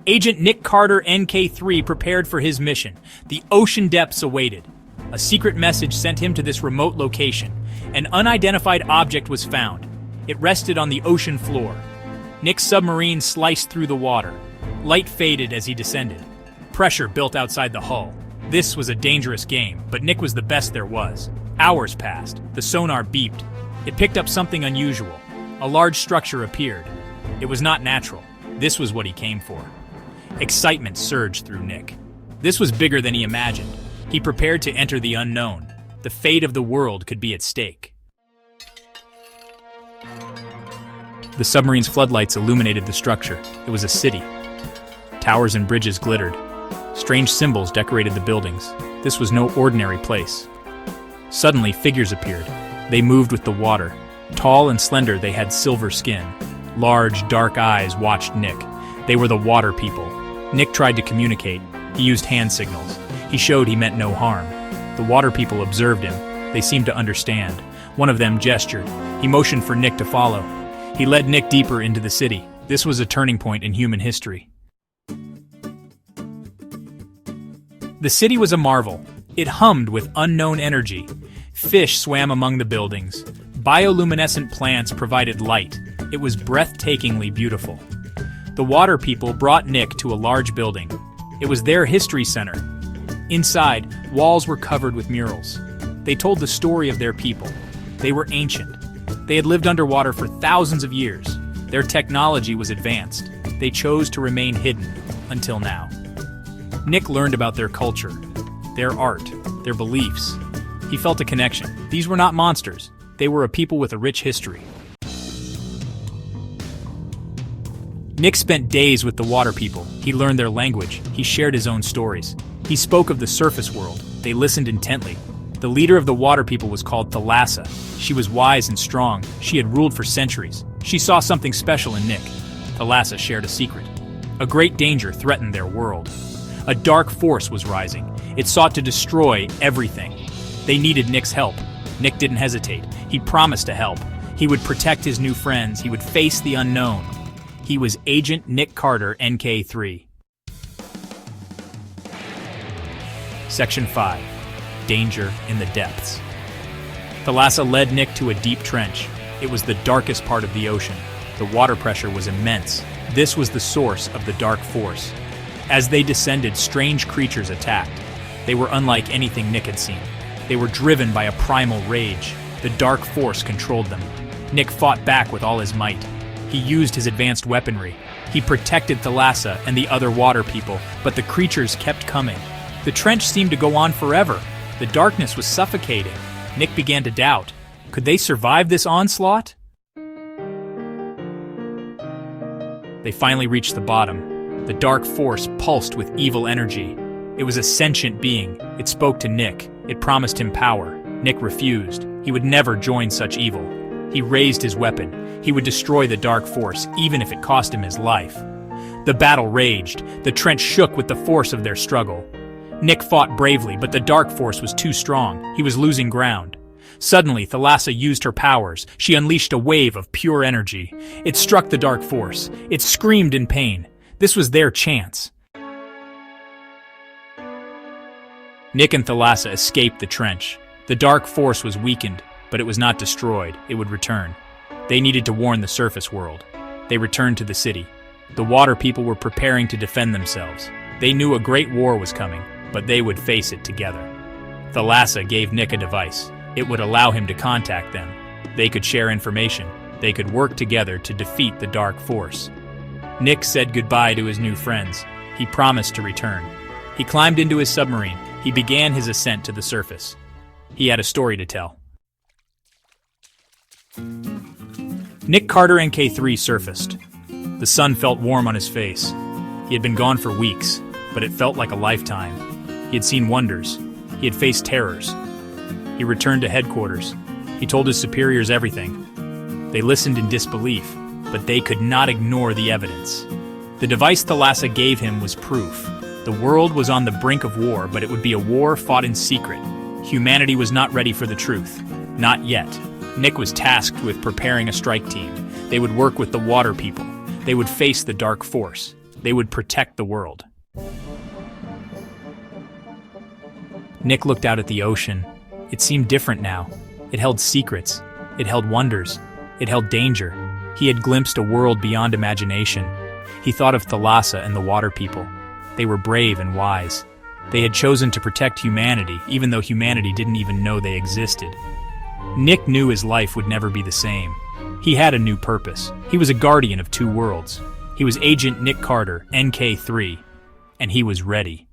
Agent Nick Carter, NK3, prepared for his mission. The ocean depths awaited. A secret message sent him to this remote location. An unidentified object was found. It rested on the ocean floor. Nick's submarine sliced through the water. Light faded as he descended. Pressure built outside the hull. This was a dangerous game, but Nick was the best there was. Hours passed. The sonar beeped. It picked up something unusual. A large structure appeared. It was not natural. This was what he came for. Excitement surged through Nick. This was bigger than he imagined. He prepared to enter the unknown. The fate of the world could be at stake. The submarine's floodlights illuminated the structure. It was a city. Towers and bridges glittered. Strange symbols decorated the buildings. This was no ordinary place. Suddenly, figures appeared. They moved with the water. Tall and slender, they had silver skin. Large, dark eyes watched Nick. They were the water people. Nick tried to communicate. He used hand signals. He showed he meant no harm. The water people observed him. They seemed to understand. One of them gestured. He motioned for Nick to follow. He led Nick deeper into the city. This was a turning point in human history. The city was a marvel. It hummed with unknown energy. Fish swam among the buildings. Bioluminescent plants provided light. It was breathtakingly beautiful. The water people brought Nick to a large building. It was their history center. Inside, walls were covered with murals. They told the story of their people. They were ancient. They had lived underwater for thousands of years. Their technology was advanced. They chose to remain hidden until now. Nick learned about their culture, their art, their beliefs. He felt a connection. These were not monsters. They were a people with a rich history. Nick spent days with the water people. He learned their language. He shared his own stories. He spoke of the surface world. They listened intently. The leader of the water people was called Thalassa. She was wise and strong. She had ruled for centuries. She saw something special in Nick. Thalassa shared a secret. A great danger threatened their world. A dark force was rising. It sought to destroy everything. They needed Nick's help. Nick didn't hesitate. He promised to help. He would protect his new friends. He would face the unknown. He was Agent Nick Carter, NK3. Section 5. Danger in the Depths. Thalassa led Nick to a deep trench. It was the darkest part of the ocean. The water pressure was immense. This was the source of the dark force. As they descended, strange creatures attacked. They were unlike anything Nick had seen. They were driven by a primal rage. The dark force controlled them. Nick fought back with all his might. He used his advanced weaponry. He protected Thalassa and the other water people, but the creatures kept coming. The trench seemed to go on forever. The darkness was suffocating. Nick began to doubt. Could they survive this onslaught? They finally reached the bottom. The dark force pulsed with evil energy. It was a sentient being. It spoke to Nick. It promised him power. Nick refused. He would never join such evil. He raised his weapon. He would destroy the dark force, even if it cost him his life. The battle raged. The trench shook with the force of their struggle. Nick fought bravely, but the dark force was too strong. He was losing ground. Suddenly, Thalassa used her powers. She unleashed a wave of pure energy. It struck the dark force. It screamed in pain. This was their chance. Nick and Thalassa escaped the trench. The dark force was weakened, but it was not destroyed. It would return. They needed to warn the surface world. They returned to the city. The water people were preparing to defend themselves. They knew a great war was coming, but they would face it together. Thalassa gave Nick a device. It would allow him to contact them. They could share information. They could work together to defeat the dark force. Nick said goodbye to his new friends. He promised to return. He climbed into his submarine. He began his ascent to the surface. He had a story to tell. Nick Carter, NK3, surfaced. The sun felt warm on his face. He had been gone for weeks, but it felt like a lifetime. He had seen wonders. He had faced terrors. He returned to headquarters. He told his superiors everything. They listened in disbelief, but they could not ignore the evidence. The device Thalassa gave him was proof. The world was on the brink of war, but it would be a war fought in secret. Humanity was not ready for the truth. Not yet. Nick was tasked with preparing a strike team. They would work with the water people. They would face the dark force. They would protect the world. Nick looked out at the ocean. It seemed different now. It held secrets. It held wonders. It held danger. He had glimpsed a world beyond imagination. He thought of Thalassa and the water people. They were brave and wise. They had chosen to protect humanity, even though humanity didn't even know they existed. Nick knew his life would never be the same. He had a new purpose. He was a guardian of two worlds. He was Agent Nick Carter, NK3, and he was ready.